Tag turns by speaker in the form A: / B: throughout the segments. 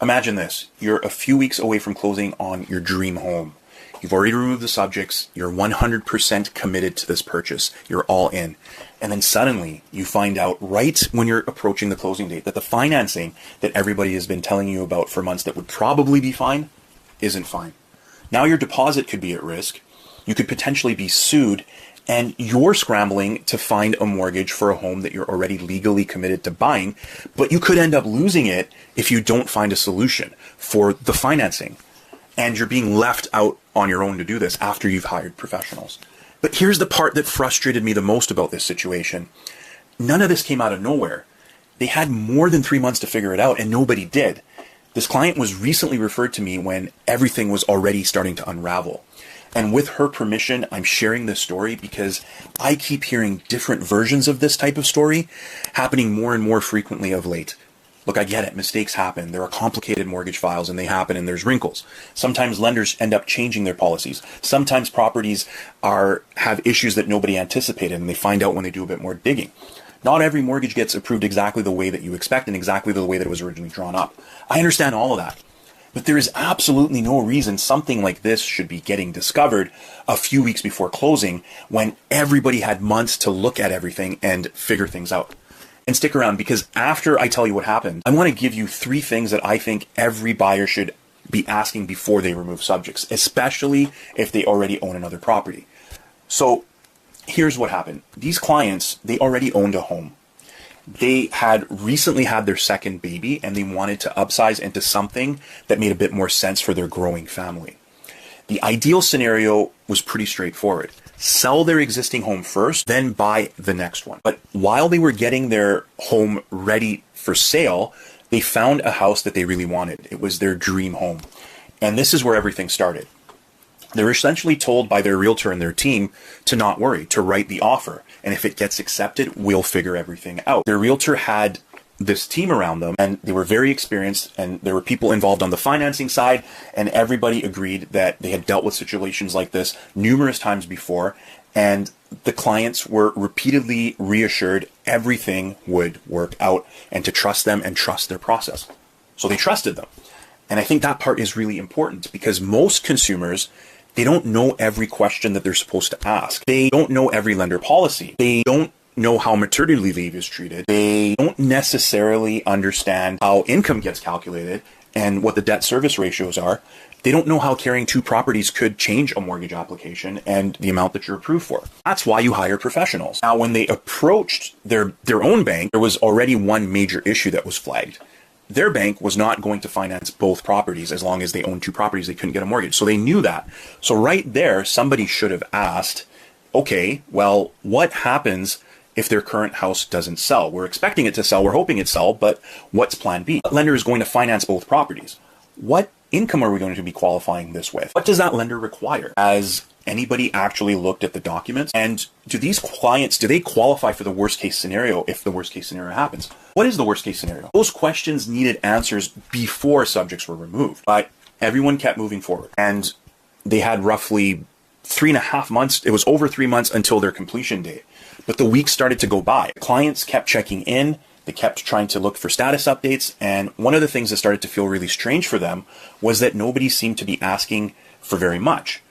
A: Imagine this. You're a few weeks away from closing on your dream home. You've already removed the subjects. You're 100% committed to this purchase. You're all in. And then suddenly you find out right when you're approaching the closing date that the financing that everybody has been telling you about for months that would probably be fine isn't fine. Now your deposit could be at risk. You could potentially be sued, and you're scrambling to find a mortgage for a home that you're already legally committed to buying, but you could end up losing it if you don't find a solution for the financing. And you're being left out on your own to do this after you've hired professionals. But here's the part that frustrated me the most about this situation. None of this came out of nowhere. They had more than 3 months to figure it out, and nobody did. This client was recently referred to me when everything was already starting to unravel. And with her permission, I'm sharing this story because I keep hearing different versions of this type of story happening more and more frequently of late. Look, I get it. Mistakes happen. There are complicated mortgage files and they happen and there's wrinkles. Sometimes lenders end up changing their policies. Sometimes properties have issues that nobody anticipated and they find out when they do a bit more digging. Not every mortgage gets approved exactly the way that you expect and exactly the way that it was originally drawn up. I understand all of that. But there is absolutely no reason something like this should be getting discovered a few weeks before closing when everybody had months to look at everything and figure things out. And stick around, because after I tell you what happened, I want to give you 3 things that I think every buyer should be asking before they remove subjects, especially if they already own another property. So here's what happened. These clients, they already owned a home. They had recently had their second baby and they wanted to upsize into something that made a bit more sense for their growing family. The ideal scenario was pretty straightforward. Sell their existing home first, then buy the next one. But while they were getting their home ready for sale, they found a house that they really wanted. It was their dream home. And this is where everything started. They were essentially told by their realtor and their team to not worry, to write the offer. And if it gets accepted, we'll figure everything out. Their realtor had this team around them and they were very experienced and there were people involved on the financing side and everybody agreed that they had dealt with situations like this numerous times before and the clients were repeatedly reassured everything would work out and to trust them and trust their process. So they trusted them. And I think that part is really important because most consumers, they don't know every question that they're supposed to ask. They don't know every lender policy. They don't know how maternity leave is treated. They don't necessarily understand how income gets calculated and what the debt service ratios are. They don't know how carrying 2 properties could change a mortgage application and the amount that you're approved for. That's why you hire professionals. Now, when they approached their own bank, there was already one major issue that was flagged. Their bank was not going to finance both properties as long as they owned 2 properties. They couldn't get a mortgage. So they knew that. So right there, somebody should have asked, okay, well, what happens if their current house doesn't sell? We're expecting it to sell. We're hoping it sells, but what's plan B? What lender is going to finance both properties? What income are we going to be qualifying this with? What does that lender require? Has anybody actually looked at the documents? And do these clients, do they qualify for the worst case scenario if the worst case scenario happens? What is the worst case scenario? Those questions needed answers before subjects were removed, but everyone kept moving forward. And they had roughly 3.5 months. It was over 3 months until their completion date. But the weeks started to go by. Clients kept checking in. They kept trying to look for status updates. And one of the things that started to feel really strange for them was that nobody seemed to be asking for very much.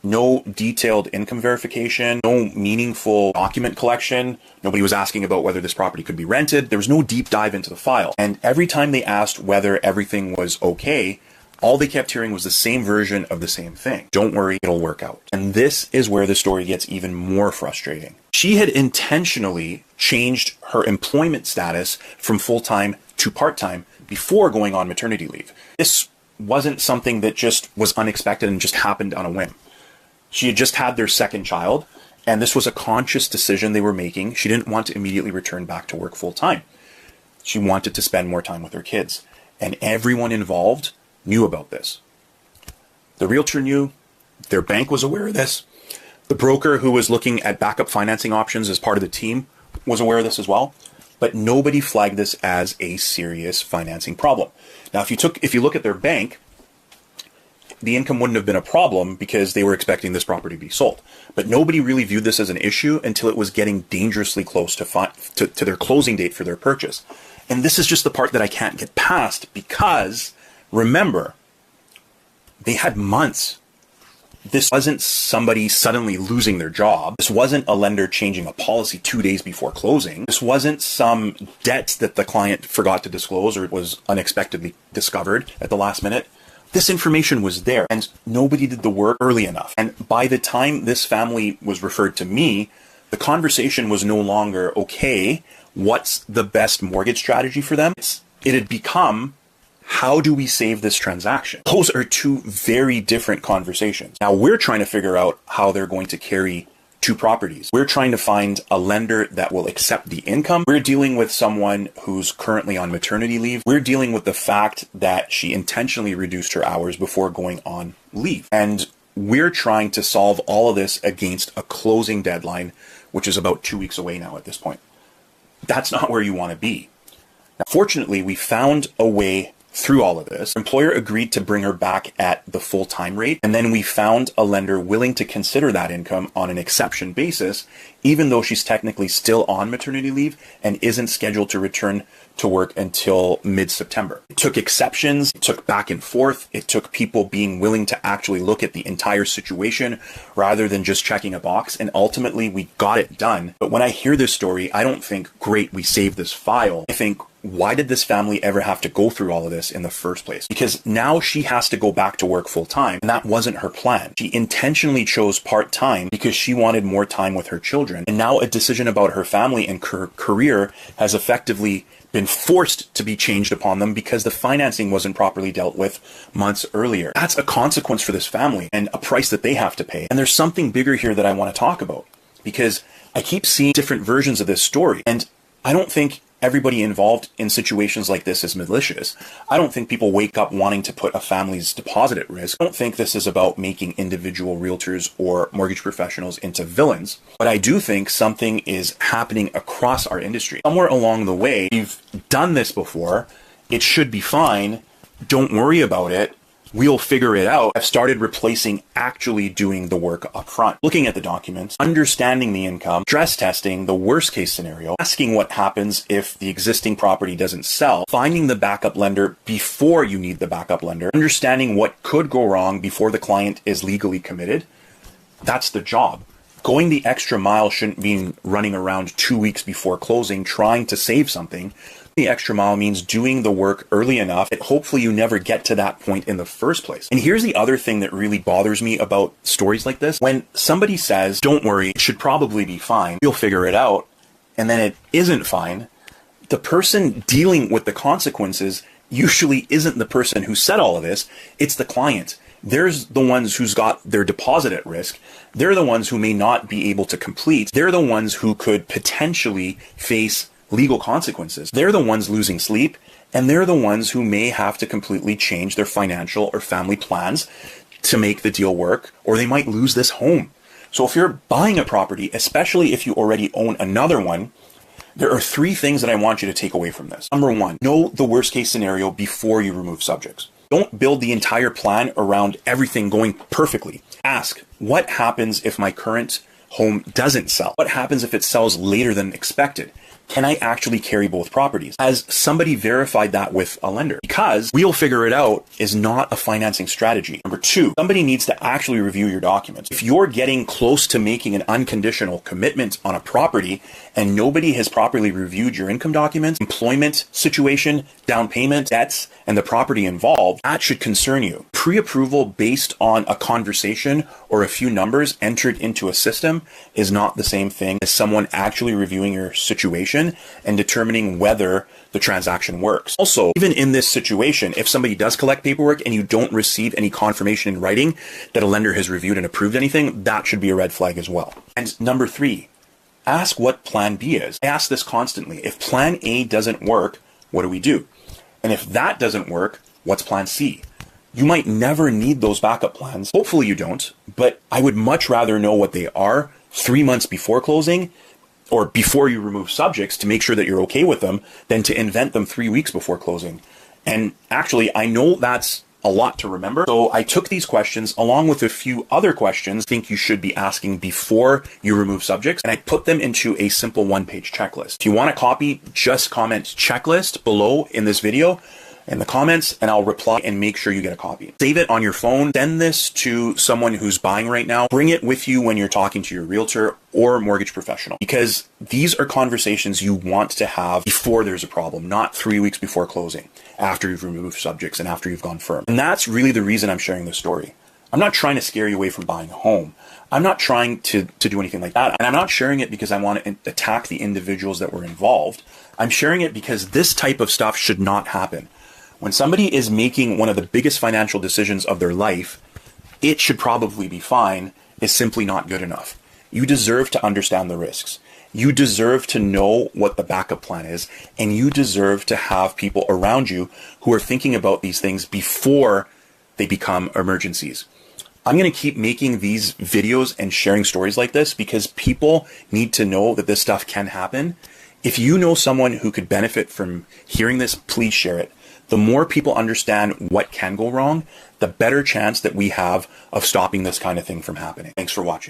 A: No detailed income verification, no meaningful document collection. Nobody was asking about whether this property could be rented. There was no deep dive into the file. And every time they asked whether everything was okay, all they kept hearing was the same version of the same thing. Don't worry, it'll work out. And this is where the story gets even more frustrating. She had intentionally changed her employment status from full-time to part-time before going on maternity leave. This wasn't something that just was unexpected and just happened on a whim. She had just had their second child, and this was a conscious decision they were making. She didn't want to immediately return back to work full-time. She wanted to spend more time with her kids. And everyone involved knew about this. The realtor knew, their bank was aware of this. The broker who was looking at backup financing options as part of the team was aware of this as well, but nobody flagged this as a serious financing problem. Now, if you look at their bank, the income wouldn't have been a problem because they were expecting this property to be sold. But nobody really viewed this as an issue until it was getting dangerously close to their closing date for their purchase. And this is just the part that I can't get past because, remember, they had months. This wasn't somebody suddenly losing their job. This wasn't a lender changing a policy 2 days before closing. This wasn't some debt that the client forgot to disclose or was unexpectedly discovered at the last minute. This information was there and nobody did the work early enough. And by the time this family was referred to me, the conversation was no longer, okay, what's the best mortgage strategy for them? It had become, how do we save this transaction? Those are two very different conversations. Now we're trying to figure out how they're going to carry two properties. We're trying to find a lender that will accept the income. We're dealing with someone who's currently on maternity leave. We're dealing with the fact that she intentionally reduced her hours before going on leave. And we're trying to solve all of this against a closing deadline, which is about 2 weeks away now at this point. That's not where you want to be. Now, fortunately, we found a way through all of this. The employer agreed to bring her back at the full-time rate, and then we found a lender willing to consider that income on an exception basis, even though she's technically still on maternity leave and isn't scheduled to return to work until mid-September. It took exceptions, it took back and forth, it took people being willing to actually look at the entire situation rather than just checking a box, and ultimately we got it done. But when I hear this story, I don't think, great, we saved this file. I think, why did this family ever have to go through all of this in the first place? Because now she has to go back to work full time, and that wasn't her plan. She intentionally chose part-time because she wanted more time with her children. And now a decision about her family and career has effectively been forced to be changed upon them because the financing wasn't properly dealt with months earlier. That's a consequence for this family and a price that they have to pay. And there's something bigger here that I want to talk about because I keep seeing different versions of this story, and I don't think everybody involved in situations like this is malicious. I don't think people wake up wanting to put a family's deposit at risk. I don't think this is about making individual realtors or mortgage professionals into villains. But I do think something is happening across our industry. Somewhere along the way, you've done this before. It should be fine. Don't worry about it. We'll figure it out. I've started replacing actually doing the work up front. Looking at the documents, understanding the income, stress testing the worst case scenario, asking what happens if the existing property doesn't sell, finding the backup lender before you need the backup lender, understanding what could go wrong before the client is legally committed. That's the job. Going the extra mile shouldn't mean running around 2 weeks before closing trying to save something. The extra mile means doing the work early enough that hopefully you never get to that point in the first place. And here's the other thing that really bothers me about stories like this. When somebody says, don't worry, it should probably be fine, you'll figure it out, and then it isn't fine, the person dealing with the consequences usually isn't the person who said all of this, it's the client. There's the ones who's got their deposit at risk. They're the ones who may not be able to complete. They're the ones who could potentially face legal consequences. They're the ones losing sleep, and they're the ones who may have to completely change their financial or family plans to make the deal work, or they might lose this home. So if you're buying a property, especially if you already own another one, there are 3 things that I want you to take away from this. Number 1, know the worst case scenario before you remove subjects. Don't build the entire plan around everything going perfectly. Ask, what happens if my current home doesn't sell? What happens if it sells later than expected? Can I actually carry both properties? Has somebody verified that with a lender? Because we'll figure it out is not a financing strategy. Number 2, somebody needs to actually review your documents. If you're getting close to making an unconditional commitment on a property and nobody has properly reviewed your income documents, employment situation, down payment, debts, and the property involved, that should concern you. Pre-approval based on a conversation or a few numbers entered into a system is not the same thing as someone actually reviewing your situation and determining whether the transaction works. Also, even in this situation, if somebody does collect paperwork and you don't receive any confirmation in writing that a lender has reviewed and approved anything, that should be a red flag as well. And number 3, ask what plan B is. I ask this constantly. If plan A doesn't work, what do we do? And if that doesn't work, what's plan C? You might never need those backup plans. Hopefully you don't, but I would much rather know what they are 3 months before closing or before you remove subjects to make sure that you're okay with them than to invent them 3 weeks before closing. And actually, I know that's a lot to remember. So I took these questions along with a few other questions I think you should be asking before you remove subjects, and I put them into a simple one-page checklist. If you want a copy, just comment checklist below in this video in the comments, and I'll reply and make sure you get a copy. Save it on your phone. Send this to someone who's buying right now. Bring it with you when you're talking to your realtor or mortgage professional, because these are conversations you want to have before there's a problem, not 3 weeks before closing, after you've removed subjects and after you've gone firm. And that's really the reason I'm sharing this story. I'm not trying to scare you away from buying a home. I'm not trying to do anything like that. And I'm not sharing it because I want to attack the individuals that were involved. I'm sharing it because this type of stuff should not happen. When somebody is making one of the biggest financial decisions of their life, it should probably be fine, is simply not good enough. You deserve to understand the risks. You deserve to know what the backup plan is, and you deserve to have people around you who are thinking about these things before they become emergencies. I'm going to keep making these videos and sharing stories like this because people need to know that this stuff can happen. If you know someone who could benefit from hearing this, please share it. The more people understand what can go wrong, the better chance that we have of stopping this kind of thing from happening. Thanks for watching.